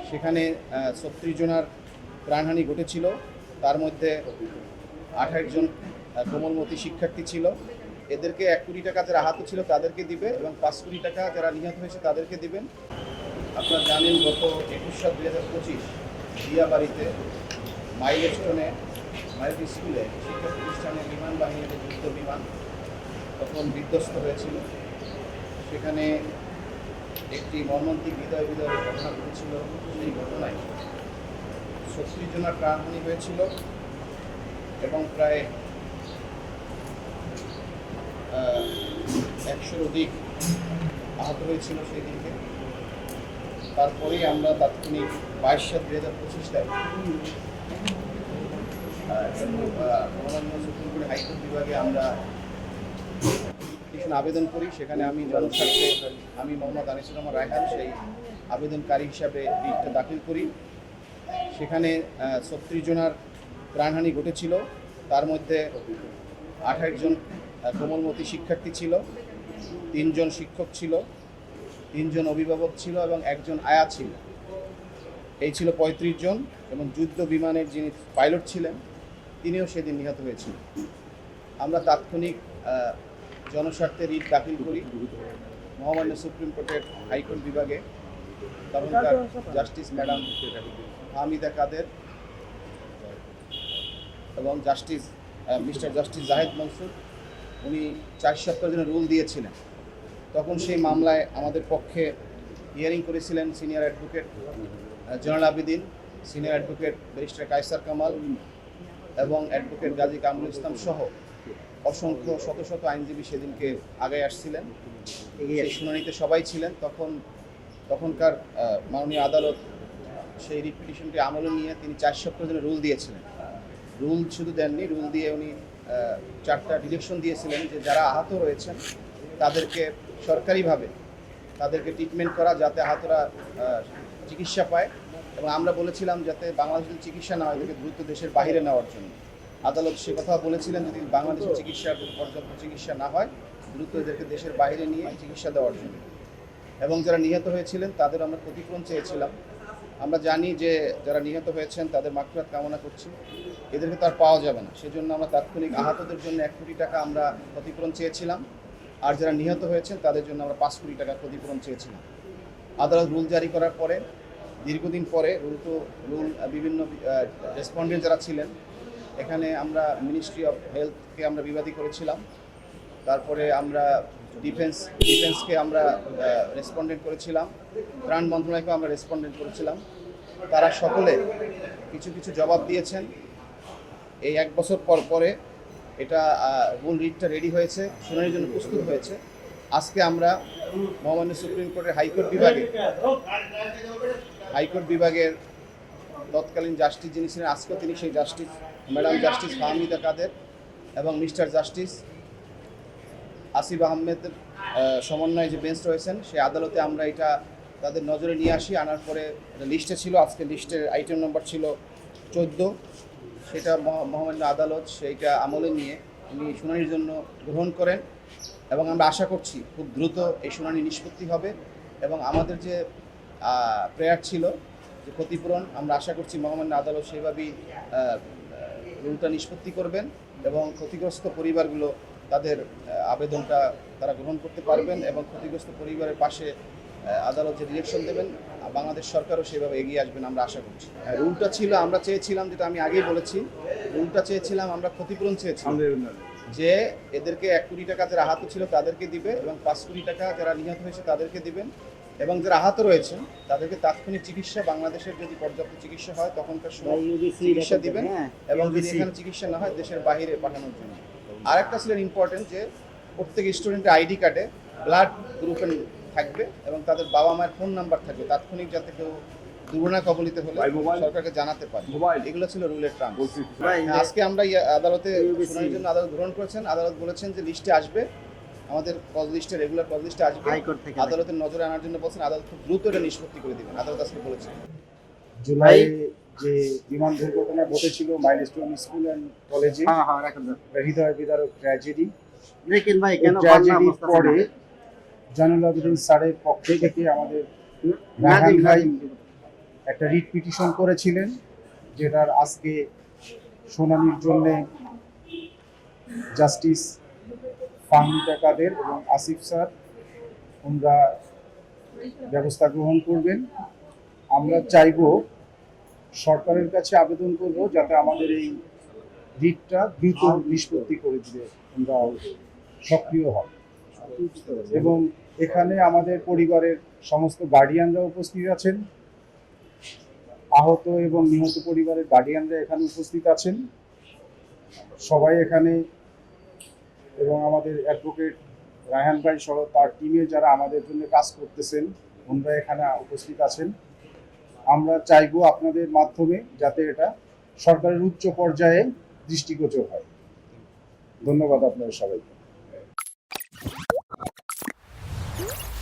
সেখানে ৩৬ জনের প্রাণহানি ঘটেছিল। তার মধ্যে ২৮ জন কোমলমতি শিক্ষার্থী ছিল। এদেরকে ১ কোটি টাকা যারা আহত ছিল তাদেরকে দিবে এবং ৫ কোটি টাকা যারা নিহত হয়েছে তাদেরকে দিবেন। আপনারা জানেন গত ২১/৭/২০২৫ দিয়াবাড়িতে মাইলস্টোনে মাইলস্টোন স্কুলে শিক্ষা প্রতিষ্ঠানে বিমান বাহিনীর যুদ্ধ বিমান তখন বিধ্বস্ত হয়েছিল। সেখানে একটি মর্মান্তিক হৃদয় ঘটনা ঘটেছিল। সেই ঘটনায় ৩৬ জনের প্রাণহানি হয়েছিল এবং প্রায় ১০০-র অধিক আহত হয়েছিল সেই দিনকে। তারপরেই আমরা তাৎক্ষণিক ২২/৭/২০২৫ মহামান্য সুপ্রিম কোর্ট হাইকোর্ট বিভাগে আমরা আবেদন করি। সেখানে আমি জনস্বার্থে মোহাম্মদ আনিসুর রহমান রায়হান সেই আবেদনকারী হিসাবে রিটটা দাখিল করি। সেখানে ৩৬ জনের প্রাণহানি ঘটেছিল। তার মধ্যে ২৮ জন কোমলমতি শিক্ষার্থী ছিল, ৩ জন শিক্ষক ছিল, ৩ জন অভিভাবক ছিল এবং 1 জন আয়া ছিল। এই ছিল ৩৫ জন এবং যুদ্ধ বিমানের যিনি পাইলট ছিলেন তিনিও সেদিন নিহত হয়েছিলেন। আমরা তাৎক্ষণিক জনস্বার্থে রিট দাখিল করি মহামান্য সুপ্রিম কোর্টের হাইকোর্ট বিভাগে। তখনকার জাস্টিস ম্যাডাম হামিদা কাদের এবং মিস্টার জাস্টিস জাহেদ মনসুর উনি ৪ সপ্তাহের জন্য রুল দিয়েছিলেন। তখন সেই মামলায় আমাদের পক্ষে হিয়ারিং করেছিলেন senior advocate Zainul Abedin, senior advocate barrister Kaiser Kamal এবং অ্যাডভোকেট গাজী কামরুল ইসলাম সহ অসংখ্য শত শত আইনজীবী সেদিনকে আগে আসছিলেন। এই শুনানিতে সবাই ছিলেন। তখনকার মাননীয় আদালত সেই রিট পিটিশনটি আমলে নিয়ে তিনি ৪ সপ্তাহের জন্য রুল দিয়েছিলেন। রুল শুধু দেননি, রুল দিয়ে উনি 4টা ডিরেকশন দিয়েছিলেন যে যারা আহত রয়েছেন তাদেরকে সরকারিভাবে তাদেরকে ট্রিটমেন্ট করা, যাতে আহতরা চিকিৎসা পায়। এবং আমরা বলেছিলাম যাতে বাংলাদেশের চিকিৎসা না হয়, এদেরকে দ্রুত দেশের বাইরে নেওয়ার জন্য। আদালত সে কথা বলেছিলেন যদি বাংলাদেশের পর্যাপ্ত চিকিৎসা না হয় দ্রুত এদেরকে দেশের বাইরে নিয়ে চিকিৎসা দেওয়ার জন্য। এবং যারা নিহত হয়েছিলেন তাদের আমরা ক্ষতিপূরণ চেয়েছিলাম। আমরা জানি যে যারা নিহত হয়েছেন তাদের মাগফিরাত কামনা করছি, এদেরকে তার পাওয়া যাবে না। সেজন্য আমরা তাৎক্ষণিক আহতদের জন্য ১ কোটি টাকা আমরা ক্ষতিপূরণ চেয়েছিলাম, আর যারা নিহত হয়েছেন তাদের জন্য আমরা ৫ কোটি টাকা ক্ষতিপূরণ চেয়েছিলাম। আদালত রুল জারি করার পরে দীর্ঘদিন পরে রুল বিভিন্ন রেসপন্ডেন্ট যারা ছিলেন, এখানে আমরা মিনিস্ট্রি অফ হেলথকে আমরা বিবাদী করেছিলাম। তারপরে আমরা ডিফেন্সকে আমরা রেসপন্ডেন্ট করেছিলাম, ত্রাণ মন্ত্রণালয়কেও আমরা রেসপন্ডেন্ট করেছিলাম। তারা সকলে কিছু কিছু জবাব দিয়েছেন। এই 1 বছর পরে এটা মূল রিটটা রেডি হয়েছে, শুনানির জন্য প্রস্তুত হয়েছে। আজকে আমরা মহামান্য সুপ্রিম কোর্টের হাইকোর্ট বিভাগের তৎকালীন জাস্টিস যিনি ছিলেন, আজকেও তিনি সেই জাস্টিস ম্যাডাম জাস্টিস হামিদা কাদের এবং মিস্টার জাস্টিস আসিফ আহমেদের সমন্বয়ে যে বেঞ্চ রয়েছেন সেই আদালতে আমরা এটা তাদের নজরে নিয়ে আসি। আনার পরে লিস্টে ছিল, আজকে লিস্টের আইটেম নম্বর ছিল 14। সেটা মহামান্য আদালত সেইটা আমলে নিয়ে উনি শুনানির জন্য গ্রহণ করেন এবং আমরা আশা করছি খুব দ্রুত এই শুনানি নিষ্পত্তি হবে। এবং আমাদের যে প্রেয়ার ছিল যে ক্ষতিপূরণ, আমরা আশা করছি মহামান্য আদালত সেইভাবেই রুলটা নিষ্পত্তি করবেন এবং ক্ষতিগ্রস্ত পরিবারগুলো তাদের আবেদনটা তারা গ্রহণ করতে পারবেন এবং ক্ষতিগ্রস্ত পরিবারের পাশে আদালত যে ডিরেকশন দেবেন বাংলাদেশ সরকারও সেভাবে এগিয়ে আসবেন আমরা আশা করছি। রুলটা ছিল আমরা চেয়েছিলাম, যেটা আমি আগেই বলেছি, রুলটা চেয়েছিলাম আমরা ক্ষতিপূরণ চেয়েছিলাম যে এদেরকে 1 কোটি টাকা যারা আহত ছিল তাদেরকে দিবে এবং 5 কোটি টাকা যারা নিহত হয়েছে তাদেরকে দিবেন এবং যারা আহত রয়েছেন তাদেরকে তাৎক্ষণিক চিকিৎসা, বাংলাদেশের যদি পর্যাপ্ত চিকিৎসা হয় তখনকার সময় চিকিৎসা দিবেন এবং যদি এখানে চিকিৎসা না হয় দেশের বাইরে পাঠানোর জন্য। আর একটা ছিল ইম্পর্টেন্ট যে প্রত্যেক স্টুডেন্টের আইডি কার্ডে ব্লাড গ্রুপের থাকবে এবং তাদের বাবা মায়ের ফোন নাম্বার থাকবে, তাৎক্ষণিক যাতে কেউ দুর্ঘটনা কবলিত হলে সরকারকে জানাতে পারে। এগুলো ছিল রুলের টার্ম। আজকে আমরা আদালতে শুনানির জন্য আদালত গ্রহণ করেছেন। আদালত বলেছেন যে লিস্টে আসবে, আমাদের কজ লিস্টে, রেগুলার কজ লিস্টে আসবে, আদালতের নজরে আনার জন্য বলছেন। আদালত খুব দ্রুত এটা নিষ্পত্তি করে দিবেন, আদালত আজকে বলেছেন। জুলাই যে বিমান দুর্ঘটনা ঘটেছিল মাইলস্টোন স্কুল অ্যান্ড কলেজে, হৃদয় বিদারক ট্র্যাজেডি, ট্র্যাজেডির পরে জয়নুল আবেদিন স্যারের পক্ষ থেকে আমাদের রায়হান ভাই একটা রিট পিটিশন করেছিলেন, যেটার আজকে শুনানির জন্যে জাস্টিস ফাহমিদা কাদের এবং আসিফ স্যার ওনারা ব্যবস্থা গ্রহণ করবেন। আমরা চাইব, সরকারের কাছে আবেদন করব যাতে আমাদের এই রিটটা দ্রুত নিষ্পত্তি করে দিতে আমরা সক্রিয় হয়। এবং এখানে আমাদের পরিবারের সমস্ত গার্ডিয়ানরা উপস্থিত আছেন, আহত এবং নিহত পরিবারের গার্ডিয়ানরা এখানে উপস্থিত আছেন সবাই এখানে, এবং আমাদের অ্যাডভোকেট রায়হান ভাই সহ তার টিমে যারা আমাদের জন্য কাজ করতেছেন ওনারা এখানে উপস্থিত আছেন। আমরা চাইবো আপনাদের মাধ্যমে যাতে এটা সরকারের উচ্চ পর্যায়ে দৃষ্টিগোচর হয়। ধন্যবাদ আপনাদের সবাইকে।